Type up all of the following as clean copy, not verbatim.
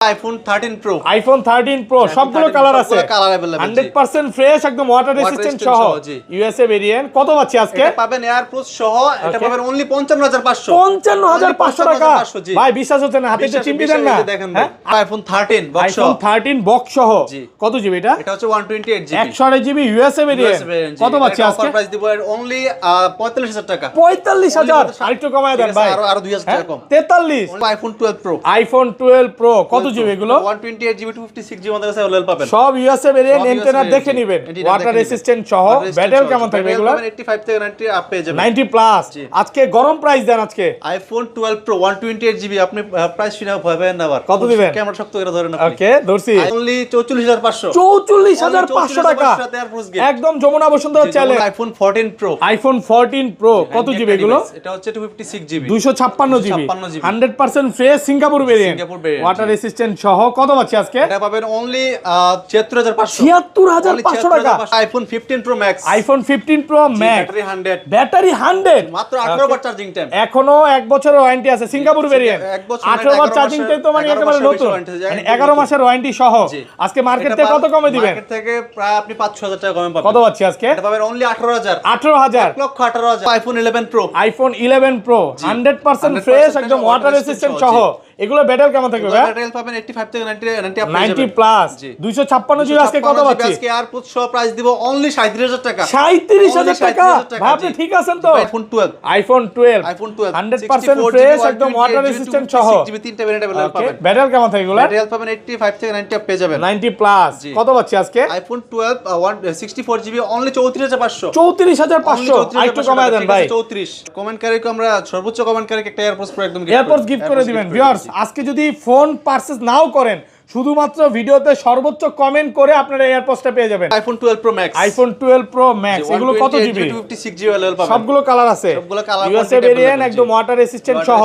IPhone 13 pro. IPhone 13 pro সবগুলো colour আছে, colour available 100% fresh, একদম ওয়াটার রেজিস্ট্যান্ট সহ ইউএসএ ভেরিয়েন্ট। কত পাচ্ছি আজকে? এটা পাবেন এয়ারপ্রুফ সহ, এটা পাবেন অনলি 55500। 55500 টাকা ভাই, বিশ্বাস হচ্ছে না, হাতে একটু চিমটি দেন না। দেখেন ভাই, আইফোন 13 বক্স সহ, আইফোন 13 বক্স সহ। কত জিবি এটা? এটা হচ্ছে 128 জিবি, 128 জিবি ইউএসএ ভেরিয়েন্ট। কত পাচ্ছি আজকে? অফার প্রাইস দিব অনলি 45000 টাকা। 45000 আরেকটু কমায় দেন ভাই, আরো 2000 টাকা কম। 43। আইফোন 12 প্রো, আইফোন 12 প্রো কত জিবি এগুলো? 128 জিবি 256 জিবি আমাদের কাছে अवेलेबल পাবেন। সব ইউএসএ ভেরিয়েন্ট, এন্টেনা দেখে নেবেন, ওয়াটার রেজিস্ট্যান্ট সহ। ব্যাটারি কেমন থাকবে এগুলো? 85 থেকে 90 আপ পেয়ে যাবেন, 90 প্লাস। আজকে গরম প্রাইস দেন আজকে। আইফোন 12 প্রো 128 জিবি আপনি প্রাইস শুনে ভয় পাবেন না। আবার কত দিবেন? ক্যামেরা শক্ত করে ধরেন আপনি। ওকে ধরছি, অনলি 44500। 44500 টাকা, একদম যমুনা বসুন্ধরা চ্যালেঞ্জ। আইফোন 14 প্রো, আইফোন 14 প্রো কত জিবি এগুলো? এটা হচ্ছে 256 GB, 256 GB, 100% fresh Singapore variant, water resistant সহ। কত পাচ্ছি আজকে? এটা পাবেন অনলি 74500। 76500 টাকা। IPhone 15 pro max, iPhone 15 pro max, battery 100, battery 100, মাত্র 18 বার চার্জিং টাইম, এখনো 1 বছরের ওয়ারেন্টি আছে, সিঙ্গাপুর ভেরিয়েন্ট। 18 বার চার্জিং টাইম তো মানে একেবারে নতুন, মানে 11 মাসের ওয়ারেন্টি সহ। আজকে মার্কেট থেকে কত কমে দিবেন? মার্কেট থেকে প্রায় আপনি 5-6000 টাকা কমে পাবেন। কত পাচ্ছি আজকে? এটা পাবেন only 18000। 18000, 1,18,000। IPhone 11 pro, iPhone 11 pro 100% fresh, একদম ওয়াটার রেজিস্ট্যান্ট সহ। এগুলো ব্যাটারি কেমন থাকবে ভাই? ব্যাটারি পাবেন 85 থেকে 90 আপ 90 প্লাস। 256 জিবি আজকে কত পাচ্ছি? আজকে এয়ারপোর্ট সহ প্রাইস দিব অনলি 37000 টাকা। 37000 টাকা ভাই, আপনি ঠিক আছেন তো? আইফোন 12, আইফোন 12 100% ফ্রেশ, একদম ওয়াটার রেজিস্ট্যান্ট সহ। জিবি তিনটা ভেরিয়েন্ট अवेलेबल পাবেন। ব্যাটারি কেমন থাকবে এগুলো? ব্যাটারি পাবেন 85 থেকে 90 আপ পেয়ে যাবেন, 90 প্লাস। কত পাচ্ছি আজকে? IPhone 12 64 GB only 34500। 34500 আরেকটু কমায় দেন ভাই। 34। কমেন্টকারীকে আমরা সর্বোচ্চ কমেন্টকারীকে একটা এয়ারপোর্টস প্রো একদম এয়ারপোর্টস গিফট করে দিবেন। ভিউয়ার্স, আজকে যদি ফোন পারচেজ নাও করেন, শুধুমাত্র ভিডিওতে সর্বোচ্চ কমেন্ট করে আপনারা এয়ারপোর্টসটা পেয়ে যাবেন। IPhone 12 pro max, iPhone 12 pro max, এগুলো কত জিবি? 256 জিবি अवेलेबल পাবেন। সবগুলো কালার আছে, সবগুলো কালার ইউএসএ ভেরিয়েন্ট, একদম ওয়াটার রেজিস্ট্যান্ট সহ।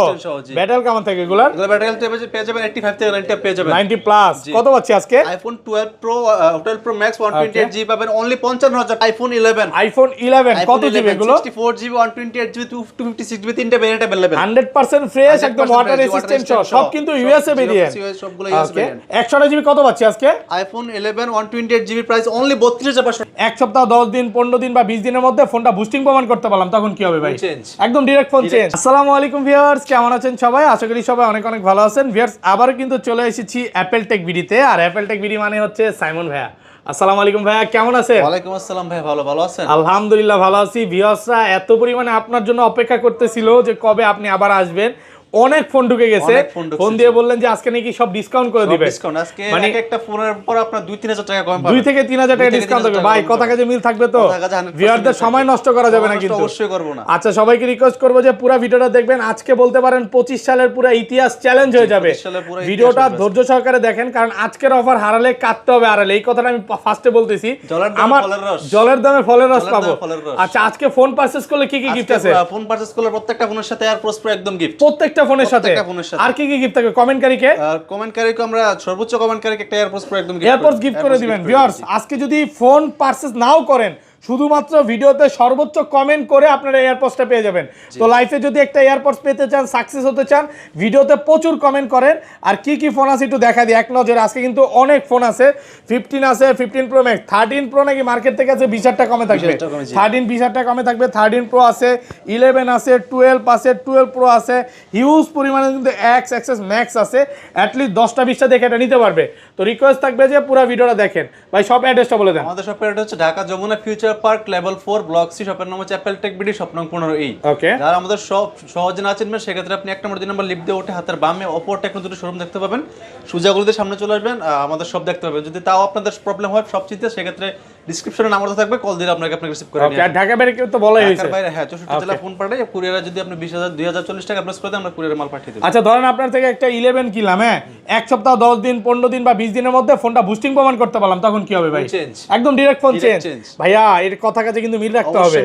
ব্যাটারি কেমন থাকে এগুলা? এগুলো ব্যাটারি পেয়ে যাবেন 85 থেকে 90 পেয়ে যাবেন, 90 প্লাস। কত পাচ্ছি আজকে? আইফোন 12 প্রো ম্যাক্স 128 জিবি পাবেন অনলি 55000। আইফোন 11, আইফোন 11 কত জিবি এগুলো? 64 জিবি 128 জিবি 256 জিবি তিনটা ভেরিয়েন্ট अवेलेबल, 100% ফ্রেশ, একদম ওয়াটার রেজিস্ট্যান্ট সহ। সব কিন্তু ইউএসএ ভেরিয়েন্ট, সবগুলো ইউএসএ ভেরিয়েন্ট। 128 জিবি কত পাচ্ছি আজকে? IPhone 11 128 GB price only 32500। এক সপ্তাহ 10 দিন 15 দিন বা 20 দিনের মধ্যে ফোনটা বুস্টিং প্রমাণ করতে পারলাম, তখন কি হবে ভাই? একদম ডাইরেক্ট ফোন চেঞ্জ। আসসালামু আলাইকুম ভিউয়ার্স, কেমন আছেন সবাই? আশা করি সবাই অনেক অনেক ভালো আছেন। ভিউয়ার্স, আবারও কিন্তু চলে এসেছি অ্যাপল টেক ভিডিওতে। আর অ্যাপল টেক ভিডিও মানে হচ্ছে সাইমন ভাইয়া। আসসালামু আলাইকুম ভাইয়া, কেমন আছেন? ওয়ালাইকুম আসসালাম ভাই, ভালো আছেন? আলহামদুলিল্লাহ ভালো আছি। ভিউয়ার্সরা এত পরিমাণে আপনার জন্য অপেক্ষা করতেছিল যে কবে আপনি আবার আসবেন। অনেক ফোন ঢুকে গেছে, ফোন দিয়ে বললেন যে আজকে নাকি সব ডিসকাউন্ট করে দিবে। ডিসকাউন্ট আজকে এক একটা ফোনের পর আপনার 2-3000 টাকা কম পাবেন, 2 থেকে 3000 টাকা ডিসকাউন্ট হবে ভাই। কথা কাজে মিল থাকবে তো? ভিউয়ারদের সময় নষ্ট করা যাবে না কিন্তু, অবশ্যই করব না। আচ্ছা, সবাইকে রিকোয়েস্ট করব যে পুরো ভিডিওটা দেখবেন। আজকে বলতে পারেন 25 সালের পুরো ইতিহাস চ্যালেঞ্জ হয়ে যাবে। ভিডিওটা ধৈর্য সহকারে দেখেন, কারণ আজকের অফার হারালে কাটতে হবে আড়ালে। এই কথাটা আমি ফার্স্টে বলতেছি, আমার জলের দামে ফলের রস পাবো। আচ্ছা, আজকে ফোন পারচেজ করলে কি কি গিফট আছে? ফোন পারচেজ করলে প্রত্যেকটা ফোনের সাথে এয়ারপোর্টস প্রো একদম গিফট, প্রত্যেকটা ফোনের সাথে। আর কি কি গিফট থাকবে? কমেন্টকারীকে আমরা সর্বোচ্চ কমেন্টকারীকে একটা এয়ারপোর্টস প্রো একদম এয়ারপোর্টস গিফট করে দিবেন। ভিউয়ার্স, আজকে যদি ফোন পারচেজ নাও করেন, শুধুমাত্র ভিডিওতে সর্বোচ্চ কমেন্ট করে আপনারা এয়ারপোর্টসটা পেয়ে যাবেন। তো লাইফে যদি একটা এয়ারপোর্টস পেতে চান, সাকসেস হতে চান, ভিডিওতে প্রচুর কমেন্ট করেন। আর কি কি ফোন আছে একটু দেখা দিই এক নজরে। আজকে কিন্তু অনেক ফোন আছে। 15 আছে, 15 প্রো ম্যাক্স, 13 প্রো নাকি মার্কেট থেকে আছে 20,000 টাকা কমে থাকবে, 13 20,000 টাকা কমে থাকবে। 13 প্রো আছে, 11 আছে, 12 আছে, 12 প্রো আছে। হিউজ পরিমাণে কিন্তু এক্স এক্সএস ম্যাক্স আছে। অ্যাটলিস্ট 10টা 20টা দেখে এটা নিতে পারবে। তো রিকোয়েস্ট থাকবে যে পুরো ভিডিওটা দেখেন। ভাই, সব অ্যাড্রেসটা বলে দেন। আমাদের শপের অ্যাড্রেস হচ্ছে Dhaka Jamuna future park level 4 block C. শপের নাম হচ্ছে অ্যাপল টেক ভিডিও, শপ নং 15E। ওকে, যারা আমাদের সব সহজে না চিনবেন সেক্ষেত্রে আপনি 1 নম্বর 2 নম্বর লিফট দিয়ে উঠে হাতের বামে অপর টেকনো দুটো শোরুম দেখতে পাবেন। সুজাগুলোতে সামনে চলে আসবেন, আমাদের সব দেখতে পাবেন। যদি তাও আপনাদের প্রবলেম হয় সব চিন্তা, সেক্ষেত্রে ডেসক্রিপশনে নাম্বার থাকবে, কল দিলে আপনাকে রিসিভ করে নিয়ে আসবে। ঢাকা বাইরে তো বলাই হয়েছে, ঢাকার বাইরে হ্যাঁ 64 জেলা ফোন পাঠাই। কুরিয়ারে যদি আপনি 20,000 2040 টাকা অ্যাডভান্স করে দেন, আমরা কুরিয়ারে মাল পাঠিয়ে দেব। আচ্ছা, ধরেন আপনার থেকে একটা 11 কিনলাম, হ্যাঁ, এক সপ্তাহ 10 দিন 15 দিন বা 20 দিনের মধ্যে ফোনটা বুস্টিং প্রমাণ করতে পারলাম, তখন কি হবে ভাই? একদম ডাইরেক্ট ফোন চেঞ্জ ভাইয়া। এর কথা কাজে কিন্তু মিল রাখতে হবে।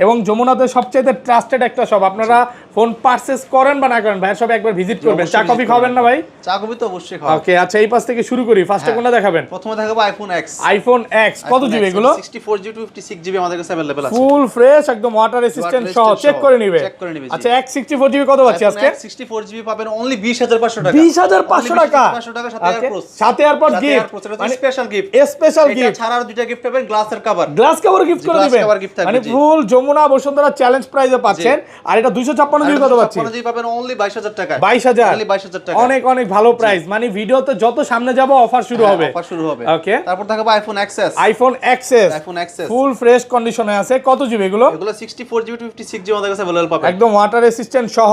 এবং যমুনাতে সবচেয়ে ট্রাস্টেড একটা শপ। আপনারা ফোন পারচেজ করেন বা না করেন ভাই সব একবার ভিজিট করবেন। চা কফি খাবেন না ভাই? চা কফি তো অবশ্যই খাওয়া। ওকে আচ্ছা এই পাশ থেকে শুরু করি। ফার্স্টে কোনটা দেখাবেন? প্রথমে দেখাবো আইফোন এক্স। আইফোন এক্স কত জিবি এগুলো? 64GB 256GB আমাদের কাছে अवेलेबल আছে। ফুল ফ্রেশ একদম ওয়াটার রেসিস্ট্যান্ট সহ চেক করে নিবে। আচ্ছা এক্স 64GB কত পাচ্ছি আজকে? 64GB পাবেন অনলি 20500 টাকা। 20500 টাকা। 20500 টাকা সাথে এয়ারপোর্ট। সাথে এয়ারপোর্ট গিফট মানে স্পেশাল গিফট। Special gift. এটা ছাড়া আর দুইটা গিফট পাবেন গ্লাসের কভার। গ্লাস কভার গিফট করে দিবেন। মানে ফুল যমুনা বসুন্ধরা চ্যালেঞ্জ প্রাইজে পাচ্ছেন। আর এটা 256GB কত পাচ্ছি? 256GB পাবেন অনলি 22000 টাকা। 22000 অনলি 22000 টাকা। অনেক অনেক ভালো প্রাইস। মানে ভিডিওতে যত সামনে যাব অফার শুরু হবে। অফার শুরু হবে। ওকে তারপর দেখাবো iPhone XS. IPhone XS iPhone XS full fresh কন্ডিশনে আছে। কত জিবি এগুলো? এগুলো 64GB 256GB আমাদের কাছে अवेलेबल পাবেন। একদম ওয়াটার রেসিস্ট্যান্ট সহ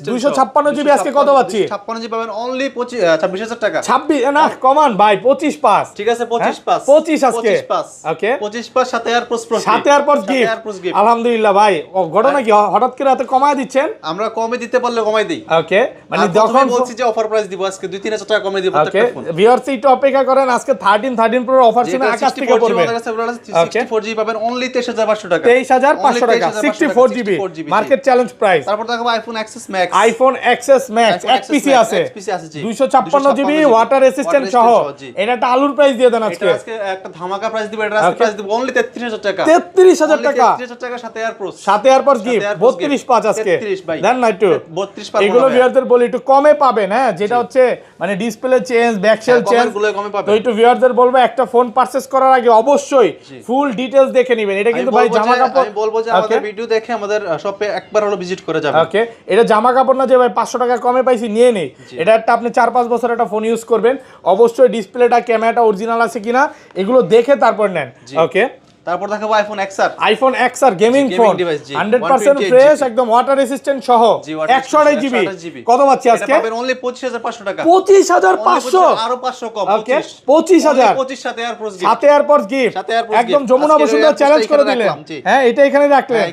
256GB আজকে কত পাচ্ছি? 256GB পাবেন অনলি 26000 টাকা। 26 না কমান ভাই 25 পাস। ঠিক আছে 25 পাস। 25 আজকে। 25 পাস। ওকে 25 পাস সাথে এয়ারপোর্ট প্রো। সাথে এয়ারপোর্ট গিফট। আলহামদুলিল্লাহ ভাই ঘটনা কি হঠাৎ করে এত কমায় দিচ্ছেন? আমরা কমে দিতে পারলে কমাই দেই। ওকে মানে যখন বলছি যে অফার প্রাইস দিব আজকে 2-3000 টাকা কমে দিব প্রত্যেকটা ফোন। ভিউয়ার্স একটু অপেক্ষা করেন আজকে 13 প্রো অফার শুনে আকাশ থেকে পড়বে। 64GB পাবেন অনলি 23500 টাকা। 23500 টাকা 64GB মার্কেট চ্যালেঞ্জ প্রাইস। তারপর দেখাবো iPhone XS max. IPhone XS max এক পিসি আছে। 256GB ওয়াটার রেসিস্ট্যান্ট সহ। এটা একটা আলুর প্রাইস দিয়ে দেন আজকে। আজকে একটা ধামাকা প্রাইস দিব। এটা আজকে প্রাইস দিব অনলি 33000 টাকা। 33000 টাকা। 33000 টাকা সাথে এয়ারপোর্ট। সাথে এয়ারপোর্ট গিফট 32 পাঁচ আজকে। 33 ভাই। দেন না একটু 32 পাবো। এগুলো ভিউয়ারদের বলি একটু কমে পাবেন। হ্যাঁ যেটা হচ্ছে মানে ডিসপ্লে চেঞ্জ ব্যাকশেল চেঞ্জ গুলো কমে পাবেন। তো একটু ভিউয়ারদের বলবো একটা ফোন পারচেজ করার আগে অবশ্যই ফুল ডিটেইলস দেখে নেবেন। এটা কিন্তু ভাই জামা কাপড়। আমি বলবো যে আমাদের ভিডিও দেখে আমাদের শপে একবার হলো ভিজিট করে যাবেন। ওকে এটা জামা কাপড় না যে ভাই 500 টাকা কমে পাইছি নিয়ে নেই। এটা একটা আপনি 4-5 বছর একটা ফোন ইউজ করবেন। অবশ্যই ডিসপ্লেটা ক্যামেরাটা অরিজিনাল আছে কিনা এগুলো দেখে তারপর নেন। ওকে তারপর দেখাবো iPhone XR. IPhone XR gaming phone 100% fresh একদম ওয়াটার রেসিস্ট্যান্ট সহ 128GB কত পাচ্ছি আজকে? পাবেন অনলি 25500 টাকা। 25500 আরো 500 কম। ওকে 25000 25 সাথে এয়ারপোর্ট গিফট। সাথে এয়ারপোর্ট গিফট একদম যমুনা বসুন্ধরা চ্যালেঞ্জ করে দিলেন। হ্যাঁ এটা এখানে রাখলেন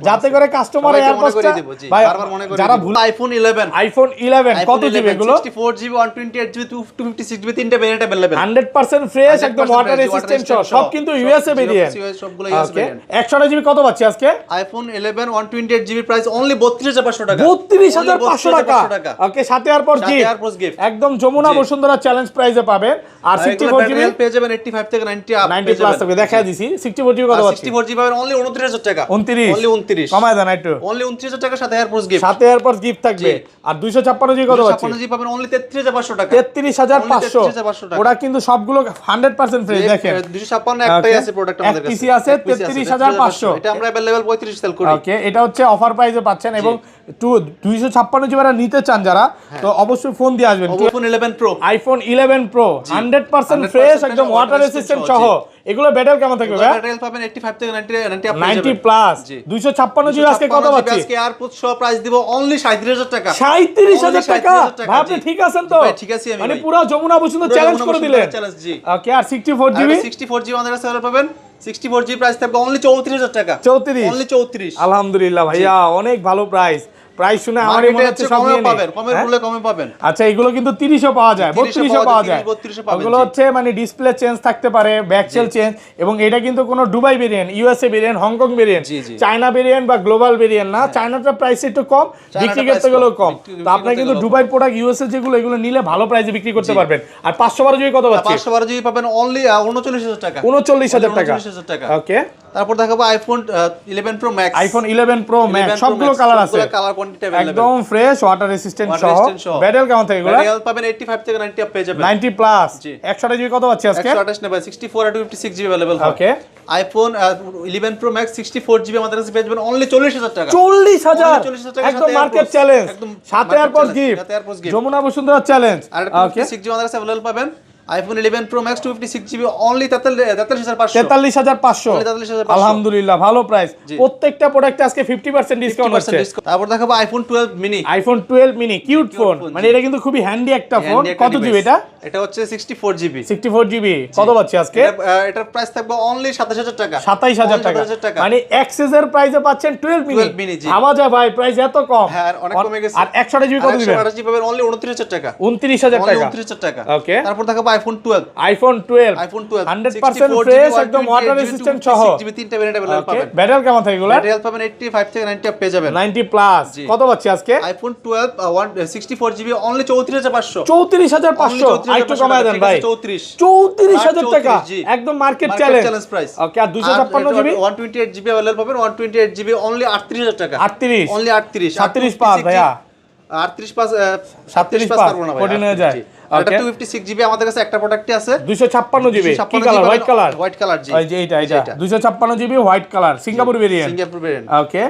যাতে করে কাস্টমার এয়ারপোর্টটা ভাই বারবার মনে করে যারা ভুল। আইফোন 11 কত জিবি এগুলো? 64GB 128GB 256GB তিনটা ভেরিয়েন্ট अवेलेबल। 100% ফ্রেশ একদম ওয়াটার রেসিস্ট্যান্ট সব কিন্তু ইউএসএ ভেরিয়েন্ট। সবগুলো ইউএস ভেরিয়েন্ট। 128GB কত পাচ্ছি আজকে? আইফোন 11 128GB প্রাইস অনলি 32500 টাকা। 32500 টাকা। ওকে সাথে এয়ারপোর্ট গিফট একদম যমুনা বসুন্ধরা চ্যালেঞ্জ প্রাইসে পাবেন। আর 64GB পেয়ে যাবেন 85 থেকে 90 প্লাস থেকে দেখা দিছি। 64GB কত পাচ্ছি? 64GB পাবেন অনলি 29000 টাকা। 29 অনলি 29 কমায় দেন একটু। অনলি 29000 টাকা সাথে এয়ারপোর্ট গিফট। সাথে এয়ারপোর্ট গিফট থাকবে। আর 256GB কত পাচ্ছি? 256GB পাবেন অনলি 33500 টাকা। 33500 ওটা কিন্তু সবগুলো 100% ফ্রেশ দেখেন। 256 একটাই আছে প্রোডাক্ট আমাদের কাছে। পিসি আছে 33500 এটা আমরা अवेलेबल 35 সেল করি। ওকে এটা হচ্ছে অফার প্রাইসে পাচ্ছেন এবং 256GB নিতে চান যারা তো অবশ্যই ফোন দিয়ে আসবেন। IPhone 11 pro iPhone 11 pro 100% fresh একদম ওয়াটার রেসিস্ট্যান্ট সহ। এগুলো ব্যাটারি কেমন থাকবে ভাই? ব্যাটারি পাবেন 85 থেকে 90 আপ 90 প্লাস 256GB আজকে কত পাচ্ছি? আজকে এয়ারপোর্ট সহ প্রাইস দিব অনলি 37000 টাকা। 37000 টাকা ভাই আপনি ঠিক আছেন তো? ঠিক আছি আমি মানে পুরো যমুনা বসুন্ধরা চ্যালেঞ্জ করে দিলেন। ওকে আর 64GB 64GB আমাদের কাছে পাবেন। 64GB প্রাইস থাকবে অনলি 34000 টাকা। 34 অনলি 34 আলহামদুলিল্লাহ ভাইয়া অনেক ভালো প্রাইস শুনে আমারই মনে হচ্ছে সব নিয়ে পাবেন কমের বলে কমে পাবেন। আচ্ছা এগুলো কিন্তু 30ও পাওয়া যায় 32ও পাওয়া যায়। ওগুলো হচ্ছে মানে ডিসপ্লে চেঞ্জ থাকতে পারে ব্যাকশেল চেঞ্জ এবং এটা কিন্তু কোনো Dubai variant USA variant Hong Kong variant China variant বা গ্লোবাল ভেরিয়েন্ট না। চায়নাটা প্রাইস একটু কম বিক্রি করতে গেলেও কম। তো আপনারা কিন্তু দুবাই প্রোডাক্ট ইউএসএ যেগুলো এগুলো নিলে ভালো প্রাইসে বিক্রি করতে পারবেন। আর 512GB কত পাচ্ছি? 512GB পাবেন অনলি 39000 টাকা। 39000 টাকা। ওকে তারপর দেখাবো iPhone 11 pro max. IPhone 11 pro max সবগুলো কালার আছে। কালার কোয়ান্টিটি अवेलेबल একদম ফ্রেশ ওয়াটার রেসিস্ট্যান্ট সহ। ব্যাটারি কেমন থাকে এগুলো? ব্যাটারি পাবেন 85 থেকে 90 আপ পেয়ে যাবেন। 90 প্লাস 128GB কত পাচ্ছি আজকে? 128 না ভাই 64 আর 256GB अवेलेबल। ওকে আইফোন 11 প্রো ম্যাক্স 64GB আমাদের কাছে পেয়ে যাবেন অনলি 40000 টাকা। 40000 একদম মার্কেট চ্যালেঞ্জ সাথে airport gift Jamuna Bashundhara challenge. আর 256GB আমাদের কাছে अवेलेबल পাবেন। IPhone 11 pro max 256GB only 43500 আলহামদুলিল্লাহ ভালো প্রাইস। প্রত্যেকটা প্রোডাক্টে আজকে 50% ডিসকাউন্ট হচ্ছে। তারপর দেখাবো iPhone 12 mini. IPhone 12 mini cute phone মানে এটা কিন্তু খুবই হ্যান্ডি একটা ফোন। কত জিবি এটা? এটা হচ্ছে 64GB কত পাচ্ছি আজকে? এটার প্রাইস থাকবে অনলি 27000 টাকা। 27000 টাকা মানে এক্সেস এর প্রাইসে পাচ্ছেন 12 মিনি। ভাবা যায় ভাই প্রাইস এত কম। হ্যাঁ অনেক কমে গেছে। আর 128GB কত দিবেন? 128GB পাবেন অনলি 29000 টাকা। 29000 টাকা। 29000 টাকা। ওকে তারপর দেখাবো আইফোন 12, আইফোন 12 আইফোন 12 100% ফ্রেশ একদম ওয়াটার রেজিস্ট্যান্ট সহ। জিবি তিনটা ভেরিয়েন্ট अवेलेबल ওকে পাবেন। ব্যাটারি কেমন থাকে এগুলা? ব্যাটারি হেলথ পাবেন 85 থেকে 90 আপ পেয়ে যাবেন। 90 প্লাস। কত পাচ্ছি আজকে? IPhone 12 64 GB only 34500। 34500 আরেকটু কমায় দেন ভাই। 34000 টাকা একদম মার্কেট চ্যালেঞ্জ প্রাইস। ওকে আর 256 জিবি 128 জিবি अवेलेबल পাবেন। 128 জিবি অনলি 38000 টাকা। 38 অনলি 38 37 পাস ভাইয়া। 38 পাস 37 পাস পাস করব না ভাই। 14 হয়ে যায়। এটা 256 জিবি আমাদের কাছে একটা প্রোডাক্টই আছে। 256 জিবি কি colour? White colour. White colour জি। এই যে এটা 256 GB white colour Singapore variant. Singapore variant. Okay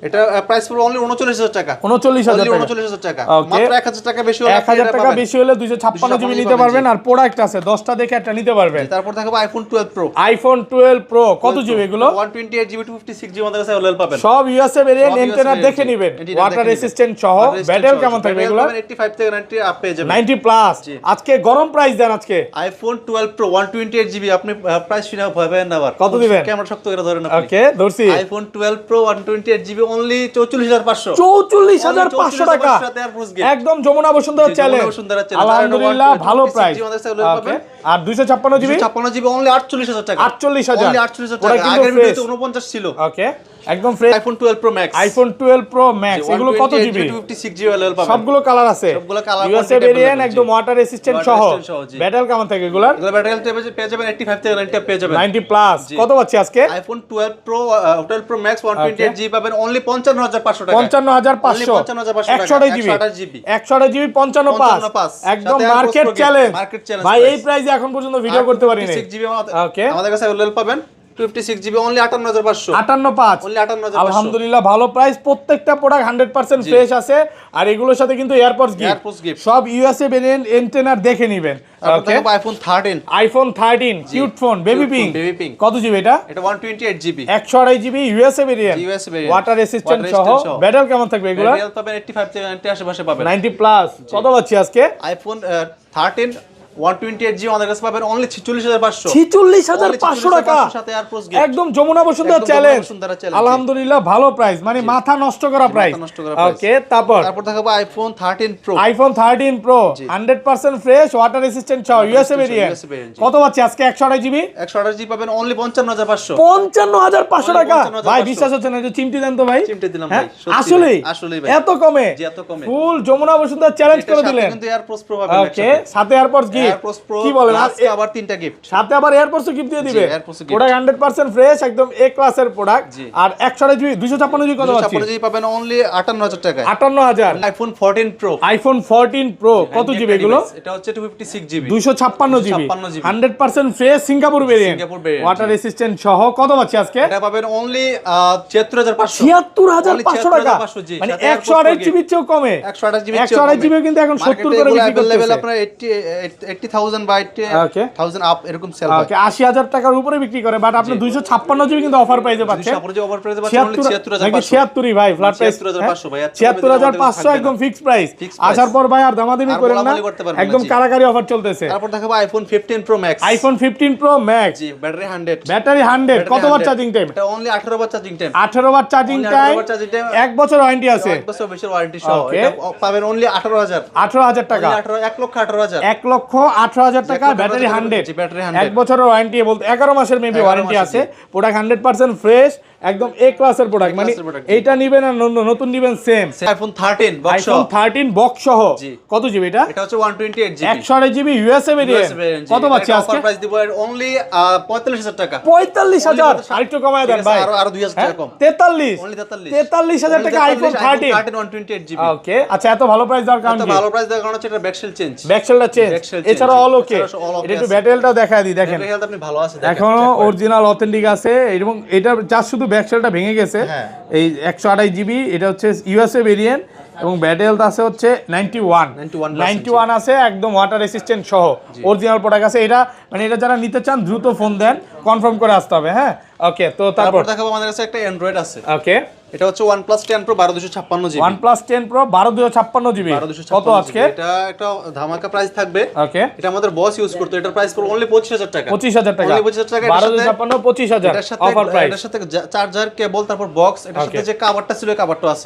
এটা প্রাইস পড়বে অনলি 39000 টাকা। 39000 টাকা। Okay. মাত্র 1000 টাকা বেশি হলে 1000 টাকা বেশি হলে 256 জিবি নিতে পারবেন আর প্রোডাক্ট আছে 10টা দেখে একটা নিতে পারবেন। তারপর থাকবে আইফোন 12 প্রো। আইফোন 12 প্রো কত জিবি এগুলো? 128 জিবি 256 জিবি আমাদের কাছে अवेलेबल পাবেন। সব ইউএসএ ভেরিয়েন্ট সব এন্টেনার US দেখে নেবেন। variant, ওয়াটার দেখে রেসিস্ট্যান্ট সহ Water resistant ব্যাটারি সহ। কেমন থাকবে Battery এগুলো? পাবেন 85 থেকে 90 আপ পেয়ে যাবেন। 90 প্লাস। আজকে গরম প্রাইস দেন আজকে। আইফোন 12 প্রো 128 জিবি আপনি প্রাইস শুনে ভয় পাবেন না আবার। কত দিবেন? ক্যামেরা শক্ত করে ধরেন আপনি। ওকে ধরছি। IPhone 12 pro 128 GB only 44500। 44500 টাকা একদম যমুনা বসুন্ধরা চ্যালেঞ্জ। আলহামদুলিল্লাহ ভালো প্রাইস। ওকে আর 256 জিবি 256 জিবি অনলি 48000 টাকা। 48000 অনলি 48000 টাকা। আগের ভিডিওতে 49 ছিল। ওকে একদম fresh. IPhone 12 pro max. IPhone 12 pro max এগুলো কত জিবি? 256 জিবি अवेलेबल পাবেন। সবগুলো কালার আছে। সবগুলো কালার ইউএসএ ভেরিয়েন্ট একদম ওয়াটার রেসিস্ট্যান্ট সহ। ব্যাটারি কেমন থাকে এগুলার? এগুলো ব্যাটারি হেলথ পেয়ে যাবেন 85 থেকে 90 পেয়ে যাবেন। 90 প্লাস। কত পাচ্ছি আজকে? IPhone 12 pro 12 pro max 128 GB পাবেন অনলি 55500 টাকা। 55500 128 জিবি 128 128 জিবি 55 পাস একদম মার্কেট চ্যালেঞ্জ ভাই। এই প্রাইসে এখন পর্যন্ত ভিডিও করতে পারিনি। 6 জিবি ওকে আমাদের কাছে अवेलेबल পাবেন 56 জিবি অনলি 58500। 585 অনলি 58500। আলহামদুলিল্লাহ ভালো প্রাইস। প্রত্যেকটা প্রোডাক্ট 100% ফ্রেশ আছে আর এগুলোর সাথে কিন্তু এয়ারপডস গিফট। সব ইউএসএ ভেরিয়েন্ট এন্টেনার দেখে নেবেন। ওকে iPhone 13 iPhone 13 cute phone baby pink. কত জিবি এটা? এটা 128 GB 128 GB USA variant water resistant সহ। ব্যাটারি কেমন থাকবে এগুলো? ব্যাটারি পাবেন 85 থেকে 90 আশেপাশে পাবেন। 90 প্লাস। কত পাচ্ছি আজকে? আইফোন 13 128 জিবি আমাদের কাছে পাবেন অনলি 46500। 46500 টাকা সাথে এয়ারপোর্টস গিফট। একদম যমুনা বসুন্ধরা চ্যালেঞ্জ। আলহামদুলিল্লাহ ভালো প্রাইস মানে মাথা নষ্ট করা প্রাইস। ওকে তারপর দেখাবো iPhone 13 pro. IPhone 13 pro 100% fresh water resistant সহ ইউএসএ ভেরিয়েন্ট। কত পাচ্ছি আজকে? 128 জিবি 128 জিবি পাবেন অনলি 55500। 55500 টাকা ভাই বিশ্বাস হচ্ছে না। যে চিমটি দেন তো ভাই। চিমটি দিলাম হ্যাঁ? ভাই আসলে আসলেই ভাই এত কমে জি এত কমে ফুল যমুনা বসুন্ধরা চ্যালেঞ্জ করে দিলেন। কিন্তু এয়ারপোর্টস প্রো পাবেন। ওকে সাথে এয়ারপডস গিফট। কি বলেন আজকে আবার তিনটা গিফট সাথে আবার এয়ারপডস গিফট দিয়ে দিবে। AirPods gift। প্রোডাক্ট 100% ফ্রেশ একদম এ ক্লাসের প্রোডাক্ট। আর 128 জিবি 256 জিবি কত আছে? 256 জিবি পাবেন অনলি 58000 টাকা। 58000। আইফোন 14 প্রো। আইফোন 14 প্রো কত জিবি এগুলো? এটা হচ্ছে 256 GB 256 GB 100% fresh Singapore variant water resistant সহ। কত পাচ্ছি আজকে? এটা পাবেন অনলি 74500। 76500 টাকা মানে 128 জিবি চেয়েও কমে। 128 জিবি 128 জিবি কিন্তু এখন 70 করে বিক্রি করতেছে। আপনার 80000 বা 80000 আপ এরকম সেল হয়। ওকে 80000 টাকার উপরে বিক্রি করে বাট আপনি 256 জিবি কিন্তু অফার প্রাইসে পাচ্ছেন। 256 অফার প্রাইসে পাচ্ছেন অনলি 74500। 76 ভাই ফ্ল্যাট প্রাইস 74500 ভাই। 76500 একদম ফিক্সড প্রাইস। আসার পর ভাই আর দামাদামি করেন না একদম কারাকারি অফার চলতেছে। তারপর দেখাবো iPhone 15 pro max. IPhone 15 pro max জি ব্যাটারি 100 ব্যাটারি 100 কত বার চার্জিং টাইম? এটা অনলি 18 বার চার্জিং টাইম 18 বার চার্জিং টাইম 1 বছর ওয়ারেন্টি আছে। 1 বছর বেশি ওয়ারেন্টি সহ এটা পাবেন অনলি 18000 টাকা 1,18,000 1,18,000 টাকা ব্যাটারি 100 1 বছরের ওয়ারেন্টি বলতে 11 মাসের মেবি ওয়ারেন্টি আছে। প্রোডাক্ট 100% ফ্রেশ একদম এ ক্লাসের প্রোডাক্ট মানে এইটা নিবেন আর নতুন নিবেন same. IPhone 13 box iPhone 13 box সহ কত জিবি এটা? এটা হচ্ছে 128 জিবি 128 জিবি ইউএসএ ভেরিয়েন্ট। কত পাচ্ছি আজকে? অফার প্রাইস দিব অনলি 45000 টাকা। 45000 আরেকটু কমায় দেন ভাই। আরো 2000 টাকা কম 43 অনলি 43000 টাকা আইফোন 13 128 জিবি। ওকে আচ্ছা এত ভালো প্রাইস দেওয়ার কারণ এত কি? ভালো প্রাইস দেওয়ার কারণ হচ্ছে এটা ব্যাকশেল চেঞ্জ। ব্যাকশেলটা চেঞ্জ এছাড়া অল ওকে। এটা একটু ব্যাটেলটাও দেখায় দিই দেখেন। ব্যাটারি হেলথ আপনি ভালো আছে দেখেন। এখনো অরিজিনাল অথেন্টিক আছে এবং এটা জাস্ট শুধু ব্যাকশেলটা ভেঙে গেছে। এই 128 জিবি এটা হচ্ছে ইউএসএ ভেরিয়েন্ট এবং ব্যাটারি হেলথ আছে হচ্ছে 91 আছে একদম ওয়াটার রেসিস্ট্যান্ট সহ অরিজিনাল প্রোডাক্ট আছে। এটা মানে এটা যারা নিতে চান দ্রুত ফোন দেন কনফার্ম করে আসতে হবে। হ্যাঁ ওকে তো তারপর দেখাবো আমাদের কাছে একটা অ্যান্ড্রয়েড আছে। ওকে এটা হচ্ছে OnePlus 10 Pro 12256 GB. OnePlus 10 Pro 12256 GB কত আজকে? এটা একটা ধামাকা প্রাইস থাকবে। ওকে এটা আমাদের বস ইউজ করতে এটার প্রাইস পড়বে অনলি 25000 টাকা। 25000 টাকা 25000 টাকা 12256 25000 এটার সাথে অফার প্রাইস। এটার সাথে চার্জার কেবল তারপর বক্স এটার সাথে যে কভারটা ছিল কভারটা আছে।